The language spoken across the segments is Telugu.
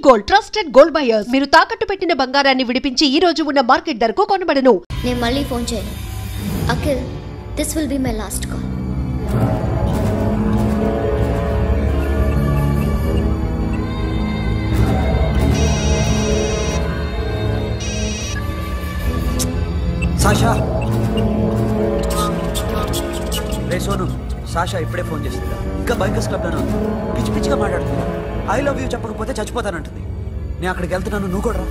Gold, trusted gold buyers. మీరు తాకట్టు పెట్టిన బంగారాన్ని విడిపించి ఈ రోజు ఉన్న మార్కెట్ ధరకు కొనబడను. నేను మళ్ళీ ఫోన్ చేయను. Akhil, this will be my last call. Sasha, ray Sonu, Sasha ఇప్పుడే ఫోన్ చేస్తుందా? ఇంకా బైకర్స్ క్లబ్లోనే ఉంది. పిచ్చి పిచ్చిగా మాట్లాడుతుంది. ఐ లవ్ యూ చెప్పకపోతే చచ్చిపోతానంటుంది. నేను అక్కడికి వెళ్తున్నాను, నువ్వు కూడా రా.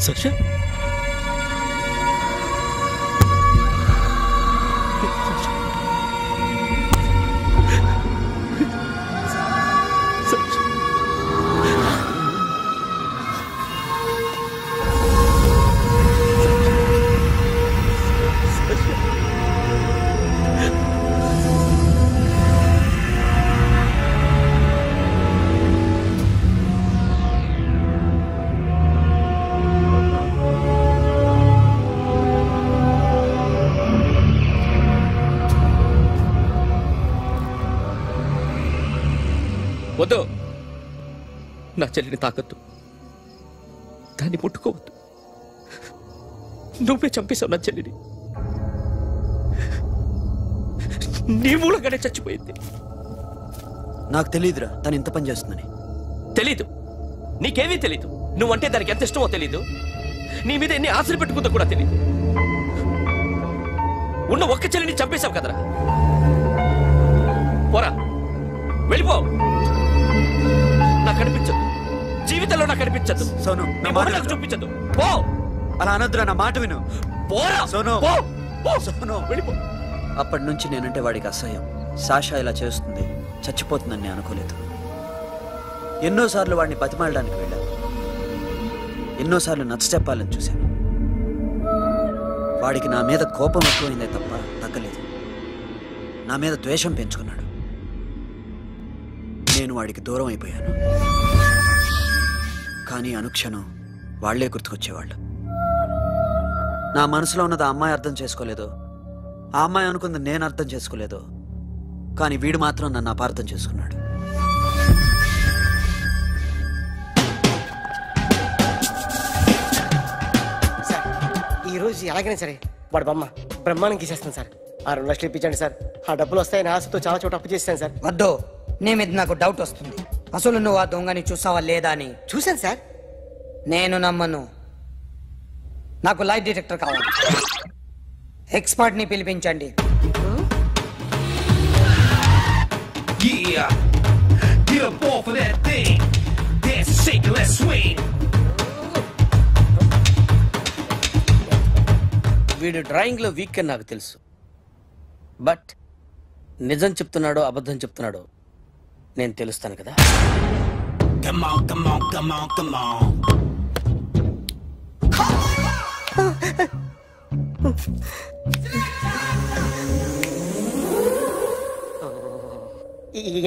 Sasha? వద్దు, నా చెల్లిని తాకద్దు, దాన్ని ముట్టుకోవద్దు. నువ్వే చంపేశావు నా చెల్లిని. నీ మూలంగానే చచ్చిపోయింది. నాకు తెలియదురా తను ఇంత పని చేస్తుందని. తెలీదు, నీకేమీ తెలీదు. నువ్వంటే దానికి ఎంత ఇష్టమో తెలీదు. నీ మీద ఎన్ని ఆశలు పెట్టుకుందో కూడా తెలీదు. ఉన్న ఒక్క చెల్లిని చంపేశావు కదరా. పోరా, వెళ్ళిపో. నాకు కనిపించదు, జీవితంలో నాకు కనిపించదు. సోను, నాకు చూపించదు. పో. అలా అనొద్దురా, నా మాట విను. పోరా సోను. సోను, వెళ్ళిపో. అప్పటి నుంచి నేనంటే వాడికి అసహ్యం. సాషా ఇలా చేస్తుంది, చచ్చిపోతుందని నేను అనుకోలేదు. ఎన్నోసార్లు వాడిని బతిమాలడానికి వెళ్ళాను, ఎన్నోసార్లు నచ్చ చెప్పాలని చూశాను. వాడికి నా మీద కోపం ఎక్కువైందే తప్ప తగ్గలేదు. నా మీద ద్వేషం పెంచుకున్నాడు. నేను వాడికి దూరం అయిపోయాను. కానీ అనుక్షణం వాళ్లే గుర్తుకొచ్చేవాళ్ళు. నా మనసులో ఉన్నది ఆ అమ్మాయి అర్థం చేసుకోలేదు, ఆ అమ్మాయి అనుకుంది నేను అర్థం చేసుకోలేదు. కానీ వీడు మాత్రం నన్ను అపార్థం చేసుకున్నాడు. సార్, ఈరోజు ఎలాగైనా సరే వాడు బొమ్మ బ్రహ్మాండం గీసేస్తాను సార్. 6 లక్షలు ఇప్పించండి సార్. ఆ డబ్బులు వస్తాయని ఆశతో చాలా చోట అప్పు చేస్తాను సార్. వద్దు, నీ మీద నాకు డౌట్ వస్తుంది. అసలు నువ్వు ఆ దొంగని చూసావా లేదా అని. చూశాను సార్. నేను నమ్మను. నాకు లైట్ డిటెక్టర్ కావాలి. ఎక్స్పర్ట్ ని పిలిపించండి. వీడు డ్రాయింగ్ లో వీక్ అని నాకు తెలుసు. బట్ నిజం చెప్తున్నాడో అబద్ధం చెప్తున్నాడో నేను తెలుస్తాను కదా. Come on, come on, come on, come on.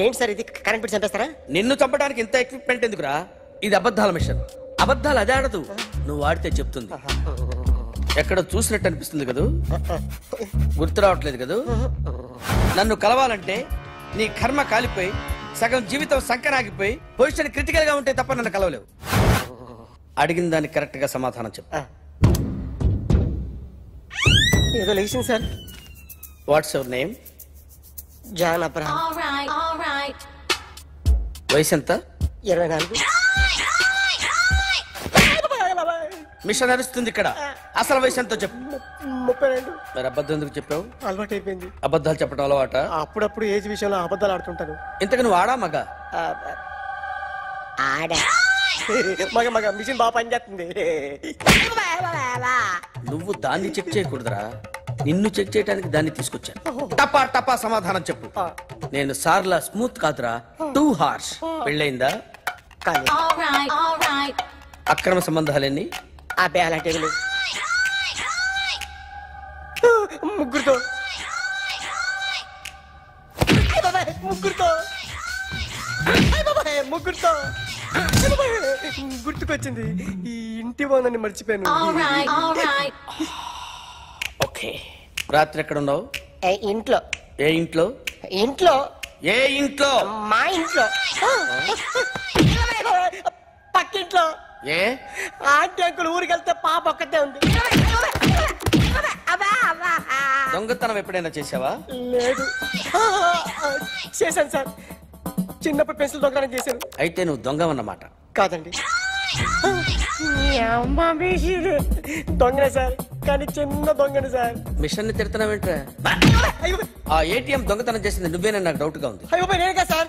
ఏంటి సార్ ఇది? కరెంట్ పెట్టి చంపేస్తారా? నిన్ను చంపడానికి ఇంత ఎక్విప్మెంట్ ఎందుకురా? ఇది అబద్ధాల మిషన్. అబద్ధాలు అదే ఆడదు, నువ్వు ఆడితే చెప్తుంది. ఎక్కడ చూసినట్టు అనిపిస్తుంది కదూ, గుర్తు రావట్లేదు కదూ. నన్ను కలవాలంటే నీ కర్మ కాలిపోయి సగం జీవితం సంకరాగిపోయి పొజిషన్ క్రిటికల్ గా ఉంటే తప్ప నన్ను కలవలేవు. అడిగిన దానికి కరెక్ట్ గా సమాధానం చెప్పు. ఏదో లేచింది sir. What's your name? John Abraham. వయసు ఎంత? 24. మిషన్ నడుస్తుంది ఇక్కడ. అసలు వయసు ఎంతో చెప్పు. 32. మరి అబద్ధం ఎందుకు చెప్పావు? అలవాటు అయిపోయింది. అబద్ధాలు చెప్పడం అలవాట? అప్పుడప్పుడు ఏజ్ విషయంలో అబద్ధాలు ఆడుతుంటాను. ఇంతకు నువ్వు ఆడా మగ? ఆడా. మగ మగ మిషన్ బాగా పనిచేస్తుంది. నువ్వు దాన్ని చెక్ చేయకూడదురా, నిన్ను చెక్ చేయడానికి దాన్ని తీసుకొచ్చాను. టపా టపా సమాధానం చెప్పు. నేను సార్లా స్మూత్ కాదురా, టూ హార్ష్. పెళ్ళయిందా? కానీ అక్రమ సంబంధాలన్నీ? అబ్బే అలాంటి ముగ్గురుతో ముగ్గురుతో ముగ్గురుతో గుర్తుకొచ్చింది. ఈ ఇంటి బాగుందని మర్చిపోయాను. ఓకే. రాత్రి ఎక్కడ ఉన్నావు? ఇంట్లో. ఏ ఇంట్లో? ఇంట్లో. ఏ ఇంట్లో? మా ఇంట్లో. పక్కింట్లో. ఏ ఆంటీ అంకుల్ ఊరికి వెళ్తే పాప ఒక్కతే ఉంది. దొంగతనం ఎప్పుడైనా చేసావా? లేదు. చేశాను సార్, చిన్నప్పుడు పెన్సిల్ దొంగతనం చేశాను. అయితే నువ్వు దొంగ అన్నమాట. కాదండి, దొంగనే సార్, కానీ చిన్న దొంగని సార్. మిషన్ ని తిడుతున్నావేంట్రా? ఆ ఏటీఎం దొంగతనం చేసింది నువ్వేనని నాకు డౌట్ గా ఉంది. అయ్యో నేనే సార్.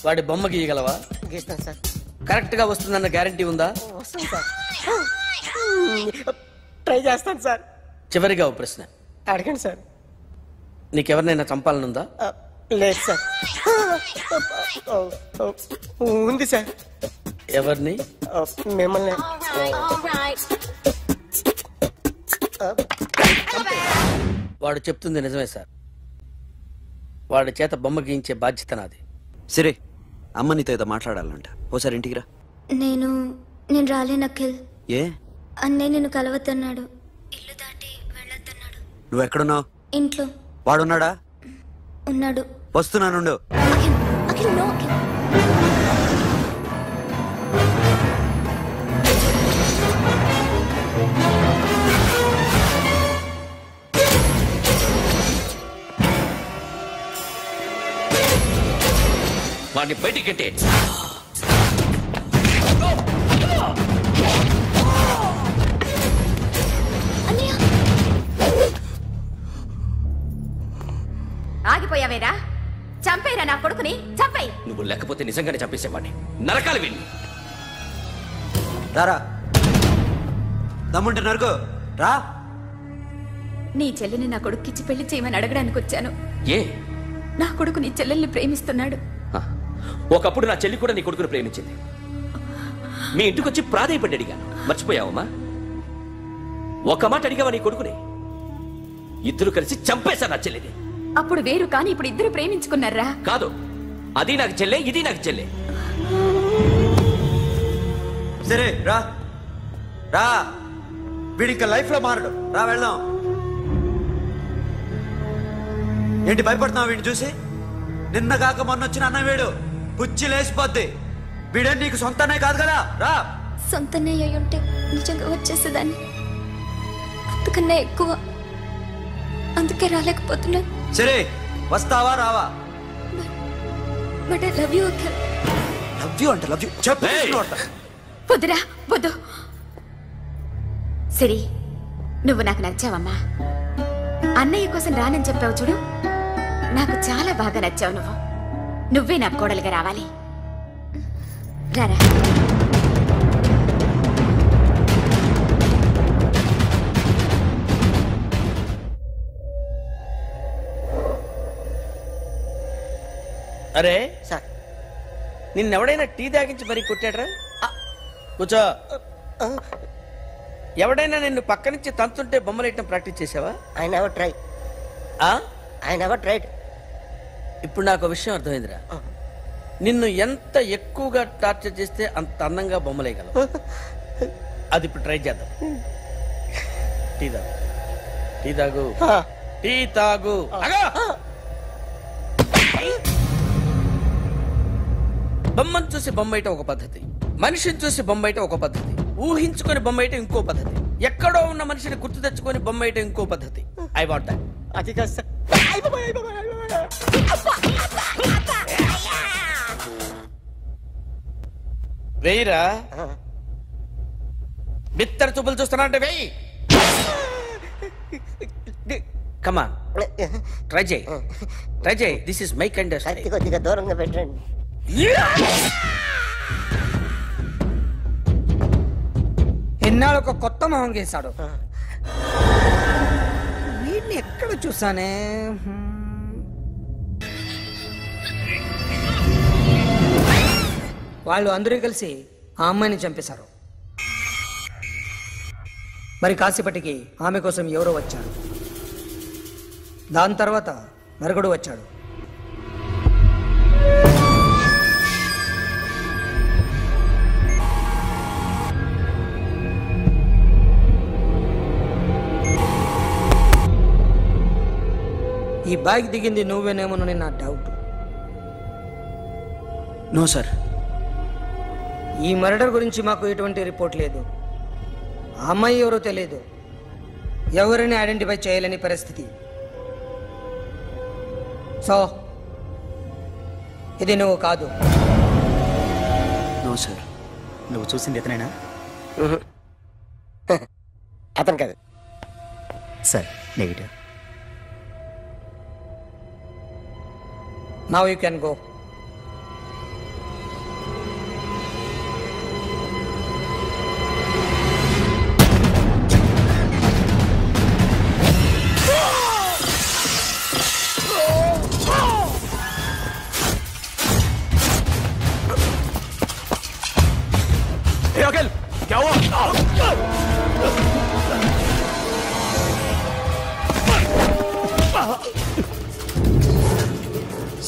వాడి బొమ్మ గీయగలవా? గీస్తాను సార్. కరెక్ట్ గా వస్తుందన్న గ్యారంటీ ఉందా? వస్తుంది సార్, ట్రై చేస్తాను సార్. చివరిగా ఓ ప్రశ్న అడగండి సార్. నీకెవరినైనా చంపాలనుందా? లేదు సార్. ఉంది సార్. ఎవరిని? మిమ్మల్ని. వాడు చెప్తుంది నిజమే సార్. వాడి చేత బొమ్మ గీయించే బాధ్యత నాది. సరే, అమ్మ నీతో ఏదో మాట్లాడాలంట. ఓసారి ఇంటికి రా. నేను రాలేను అఖిల్. ఏ? అన్నయ్య నిన్ను కలవద్దన్నాడు. ఇల్లు దాటి వెళ్ళొద్దన్నాడు. నువ్వు ఎక్కడున్నావు? ఇంట్లో. వాడున్నాడా? ఉన్నాడు. వస్తున్నానుండు. అఖిల్, అఖిల్, నో అఖిల్. వాడిని బయటికి గట్టే. ఆగిపోయావేరా? చంపేరా నా కొడుకుని, చంపేయి. నువ్వు లేకపోతే నిజంగానే చంపేసేవాడిని. నరకాలి వీడిని. రారా, దమ్ముంటే నరుకు రా. నీ చెల్లిని నా కొడుక్కిచ్చి పెళ్లి చేయమని అడగడానికి వచ్చాను. ఏ? నా కొడుకు నీ చెల్లెల్ని ప్రేమిస్తున్నాడు. ఒకప్పుడు నా చెల్లి కూడా నీ కొడుకును ప్రేమించింది. మీ ఇంటికి వచ్చి ప్రాధాయపడి అడిగాను. మర్చిపోయావమ్మా? ఒక మాట అడిగావా నీ కొడుకుని? ఇద్దరు కలిసి చంపేశారు నా చెల్లిని. అప్పుడు వేరు, కానీ ఇప్పుడు ఇద్దరు ప్రేమించుకున్నారా? కాదు, అది నాకు చెల్లె, ఇది నాకు చెల్లె. సరే రా రా, వీడి ఇంకా లైఫ్ లో మారడు. రా వెళ్దాం. ఏంటి భయపడుతున్నావు వీడిని చూసి? నిన్న కాక మొన్న వచ్చిన అన్న వీడు పుచ్చి లేచిపోద్ది. వీడే నీకు సొంతనే కాదు కదా. రా. సొంతనే అయి ఉంటే నిజంగా వచ్చేసేదాన్ని. అంతకన్నా ఎక్కువ. అందుకే రాలేకపోతున్నాను. సరే, వస్తావా రావా? But I love you Akhil. Love you అంటే లవ్ యూ చెప్పు. వద్దురా, వద్దు. సిరి, నువ్వు నాకు నచ్చావమ్మా. అన్నయ్య కోసం రానని చెప్పావు చూడు, నాకు చాలా బాగా నచ్చావు. నువ్వే నా కోడలుగా రావాలి. రారా. అరే సార్, నిన్నెవడైనా టీ తాగించి మరీ కొట్టాడ్రా? కూర్చో. ఎవడైనా నిన్ను పక్క నుంచి తంతుంటే బొమ్మలేయటం ప్రాక్టీస్ చేసావా? I never try. I never tried. ఇప్పుడు నాకు విషయం అర్థమైందిరా. నిన్ను ఎంత ఎక్కువగా టార్చర్ చేస్తే అంత అందంగా బొమ్మలేయగలవు. అది ఇప్పుడు ట్రై చేద్దాం. టీ తాగు, టీ తాగు, టీ తాగు. బొమ్మను చూసి బొమ్మేయటం ఒక పద్ధతి, మనిషిని చూసి బొమ్మేయటం ఒక పద్ధతి, ఊహించుకొని బొమ్మేయటం ఇంకో పద్ధతి, ఎక్కడో ఉన్న మనిషిని గుర్తు తెచ్చుకొని బొమ్మేయటం ఇంకో పద్ధతి. I want that. అది కాదు సార్. వేయిరా. బిత్తర చూపులు చూస్తున్నా అంటే వెయ్యి. కమాన్ ట్రై చేయి. This is my kind. కొద్దిగా దూరంగా పెట్టండి. ఎన్నాళ్ళు ఒక కొత్త మొహం గీశాడు. వీడిని ఎక్కడ చూసానే? వాళ్ళు అందరూ కలిసి ఆ అమ్మాయిని చంపేశారు. మరి కాసేపటికి ఆమె కోసం ఎవరో వచ్చారు. దాని తర్వాత నరకుడు వచ్చాడు. ఈ బైక్ దిగింది నువ్వేనేమోనని నా డౌట్. No sir. ఈ మర్డర్ గురించి మాకు ఎటువంటి రిపోర్ట్ లేదు. ఆ అమ్మాయి ఎవరో తెలియదు. ఎవరిని ఐడెంటిఫై చేయలేని పరిస్థితి. సో ఇది నువ్వు కాదు. No sir. నువ్వు చూసింది ఇతనేనా? అతను కాదు. సరే, negative. Now you can go. Hey, Akhil, क्या हुआ?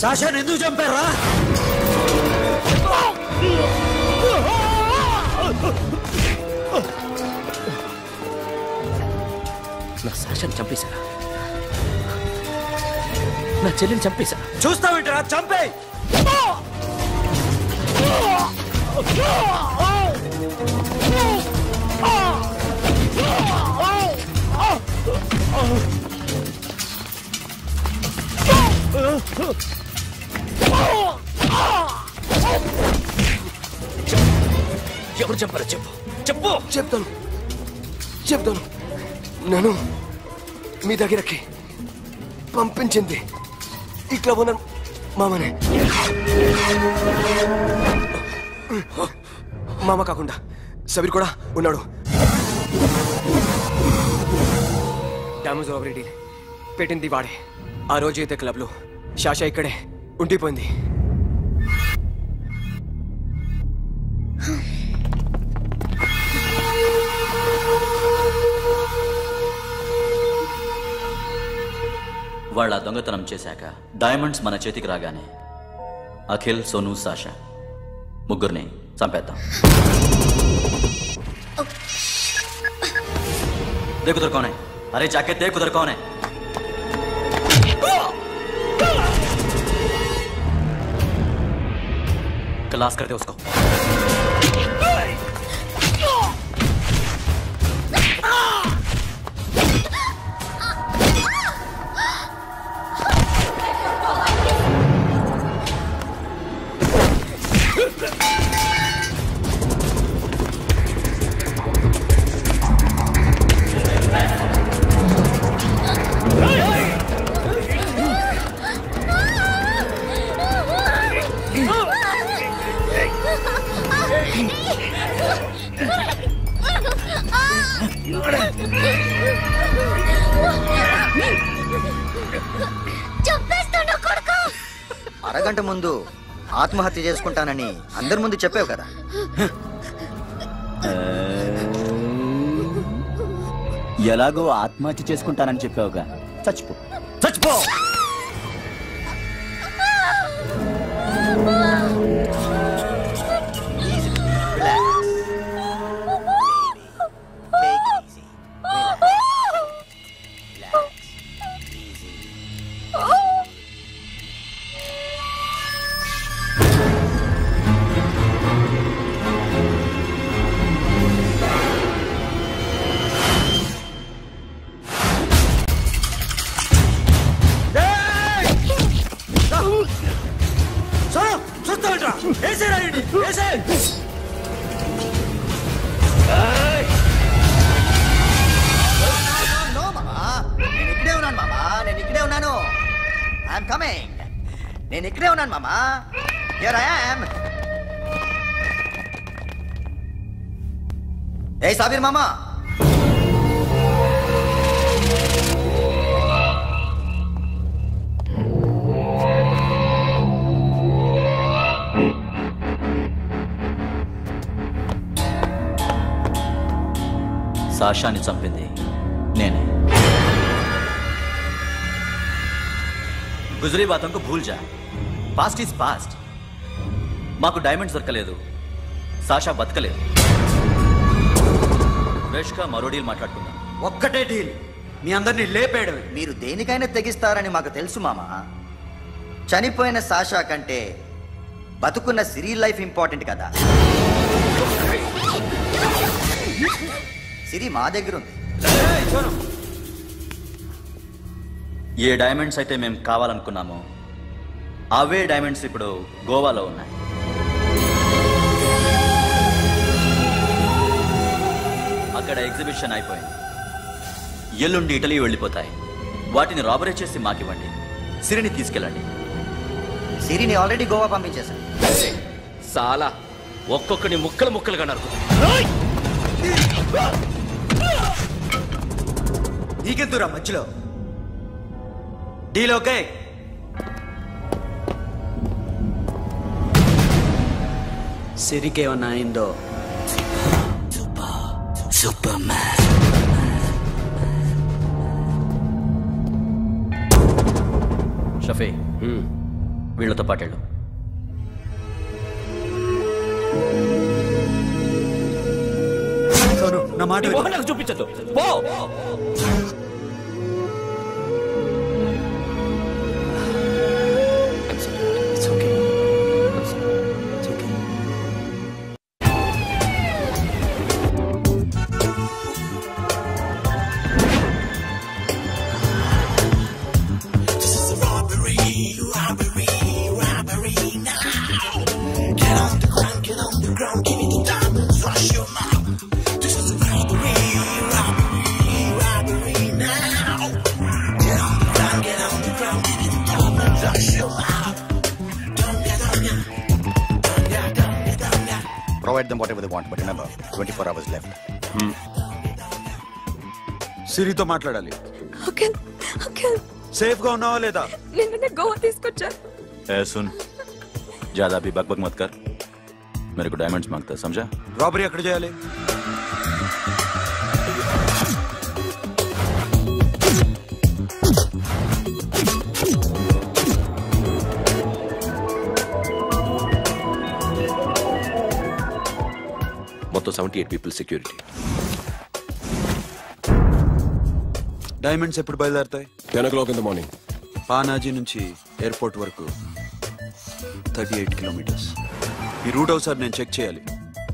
సాషాని ఎందుకు చంపారా? నా సాషాని చంపేశారా? నా చెల్లిని చంపేశారా? చూస్తావేంటరా? చంపే. ఎవరు చంపారో చెప్పు. చెప్తాను. నేను మీ దగ్గరకి పంపించింది ఇట్లా ఉన్న మామనే. మామ కాకుండా సబీర్ కూడా ఉన్నాడు. డ్యామేజ్ ఓవర్ పెట్టింది వాడే. ఆ రోజు అయితే క్లబ్లో శాషా ఇక్కడే ఉండిపోయింది. వాళ్ళ దొంగతనం చేశాక డైమండ్స్ మన చేతికి రాగానే అఖిల్, సోను, సాషా ముగ్గురిని చంపేద్దాం. देख उधर कौन है? अरे जाके देख उधर कौन है? क्लास कर दे उसको. అరగంట ముందు ఆత్మహత్య చేసుకుంటానని అందరి ముందు చెప్పావు కదా. ఎలాగో ఆత్మహత్య చేసుకుంటానని చెప్పావుగా, చచ్చిపో చచ్చిపో. I'm coming. నేను ఇక్కడే ఉన్నాను మామా. Here I am. ఏ సాబీర్ మామా, సాషాని చంపింది నేనే. గుజరీ బాతంకు భూల్ జా. Past is past. మాకు డైమండ్స్ దొరకలేదు, సాషా బతకలేదు. ఫ్రెష్గా మరో డీల్ మాట్లాడుకుందాం. ఒక్కటే డీల్, మీ అందరినీ లేపేయడం. మీరు దేనికైనా తెగిస్తారని మాకు తెలుసు మామా. చనిపోయిన సాషా కంటే బతుకున్న సిరి లైఫ్ ఇంపార్టెంట్ కదా. సిరి మా దగ్గర ఉంది. ఏ డైమండ్స్ అయితే మేము కావాలనుకున్నామో అవే డైమండ్స్ ఇప్పుడు గోవాలో ఉన్నాయి. అక్కడ ఎగ్జిబిషన్ అయిపోయింది. ఎల్లుండి ఇటలీ వెళ్ళిపోతాయి. వాటిని రాబరీ చేసి మాకివ్వండి. సిరిని తీసుకెళ్ళండి. సిరిని ఆల్రెడీ గోవా పంపించేశాను. చాలా ఒక్కొక్కని ముక్కలు ముక్కలుగా నరుకుతా. నీకెందురా మధ్యలో? Deal okay? సిరికేమన్నా అయిందో? Super man. షఫీ, వీళ్ళతో పాటేళ్ళు. నా మాట నాకు చూపించద్దు. పో. Provide them whatever they want, but remember, 24 hours left. సిరితో మాట్లాడాలి. సేఫ్ గా ఉన్నావా లేదా? నిన్ననే గోవా తీసుకొచ్చారు. ए सुन, ज्यादा भी बकबक मत कर. मेरे को डायमंड्स मांगता है, समझा? రాబరీ ఎక్కడ చేయాలి? మొత్తం 78 పీపుల్ సెక్యూరిటీ. డైమండ్స్ ఎప్పుడు బయలుదేరుతాయి? 10 o'clock in the morning. Panaji నుంచి ఎయిర్పోర్ట్ వరకు 38 కిలోమీటర్స్. ఈ రూట్ ఒకసారి నేను చెక్ చేయాలి.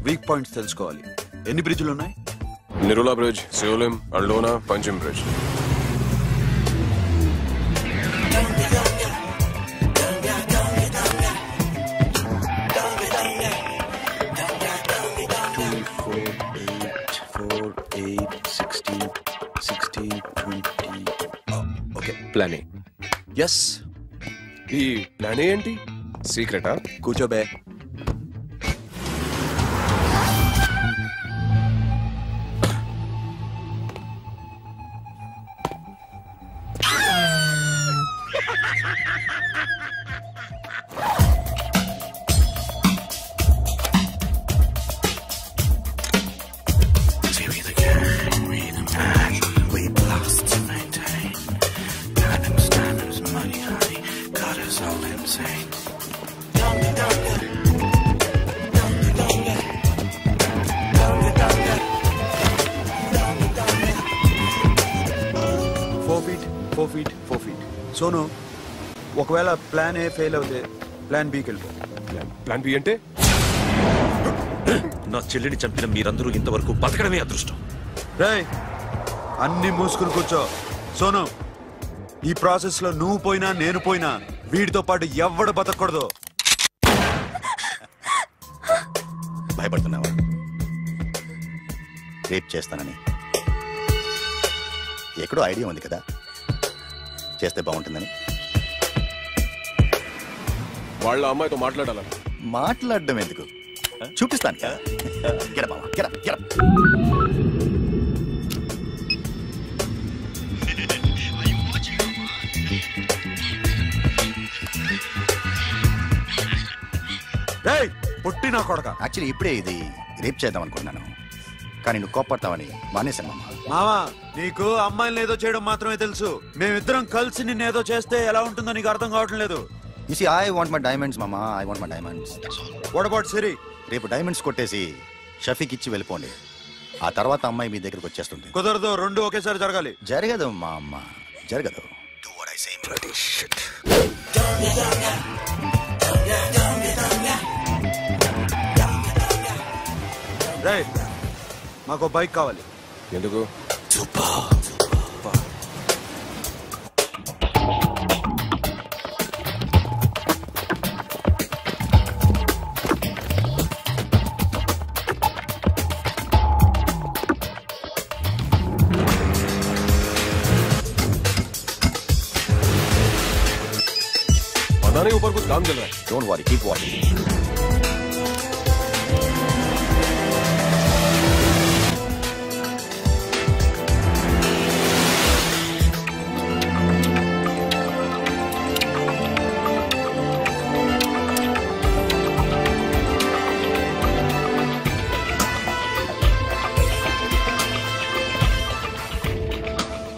వీక్ పాయింట్స్ తెలుసుకోవాలి. ఎన్ని బ్రిడ్జ్లు ఉన్నాయి? Nirula Bridge, Seolim, Aldona, Panjim Bridge. Plan A. Yes. ఈ ప్లాన్ ఏ ఏంటి? సీక్రెటా? కూర్చోబే. సోను, ఒకవేళ ప్లాన్ ఏ ఫెయిల్ అవుతే ప్లాన్ బికి వెళ్ళిపో. ప్లాన్ బి అంటే? నా చెల్లిని చంపిన మీరందరూ ఇంతవరకు బతకడమే అదృష్టం. రేయ్, అన్ని మూసుకుని కూర్చో. సోను, ఈ ప్రాసెస్ లో నువ్వు పోయినా నేను పోయినా వీడితో పాటు ఎవ్వడు బతకూడదు. భయపడుతున్నావా? రేప్ చేస్తానని ఎక్కడో ఐడియా ఉంది కదా, చేస్తే బాగుంటుందని. వాళ్ళ అమ్మాయితో మాట్లాడాలని. మాట్లాడడం ఎందుకు, చూపిస్తాను. పొట్టి నా కొడక. యాక్చువల్లీ ఇప్పుడే ఇది రేప్ చేద్దాం అనుకున్నాను, కానీ నువ్వు కోపడతావని మానేశాను మామ. మావా, నీకు అమ్మాయిని ఏదో చేయడం మాత్రమే తెలుసు. మేమిద్దరం కలిసి నిన్నేదో చేస్తే ఎలా ఉంటుందో నీకు అర్థం కావటం లేదు. You see, I want my diamonds, mama. I want my diamonds. What about Siri? రేపు డైమండ్స్ కొట్టేసి షఫీక్ ఇచ్చి వెళ్ళిపోండి. ఆ తర్వాత అమ్మాయి మీ దగ్గరకు వచ్చేస్తుంది. కుదరదు, రెండు ఒకేసారి జరగాలి. జరగదు మా అమ్మ, జరగదు. Do what I say. Bloody shit. రేయ్, మాకు బైక్ కావాలి. ఎందుకు? ऊपर कुछ काम चल रहा है. Don't worry, keep watching.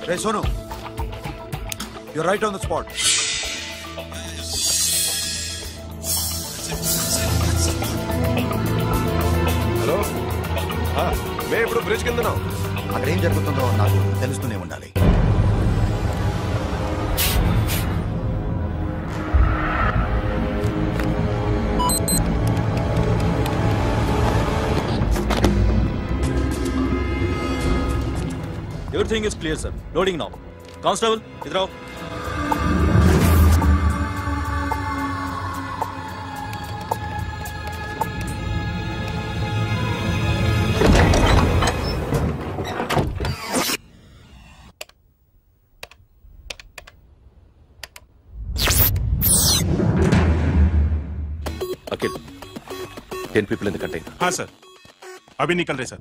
Hey Sonu, you're right on the spot. Hello, మేము ఇప్పుడు బ్రిడ్జ్ కింద ఉన్నాం. అక్కడ ఏం జరుగుతుందో నాకు తెలుస్తూనే ఉండాలి. Everything is clear, sir. Loading now. Constable, idhar aao. Akhil, 10 people in the container. हाँ सर, अभी निकल रहे सर.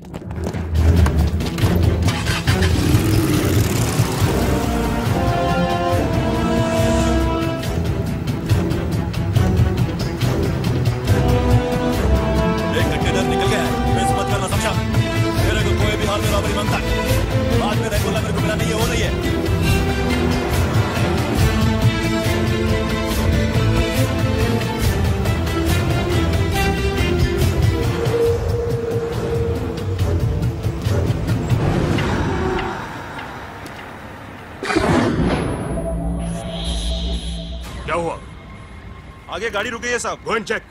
एक कंटेनर निकल गया है. मिस मत करना, समझा? मेरे को कोई भी हाल में रॉबरी बनता है. बाद में रेगुलर मेरे को मिला नहीं है, वो नहीं है. क्या हुआ? आगे गाड़ी रुकी है साहब. Go and check.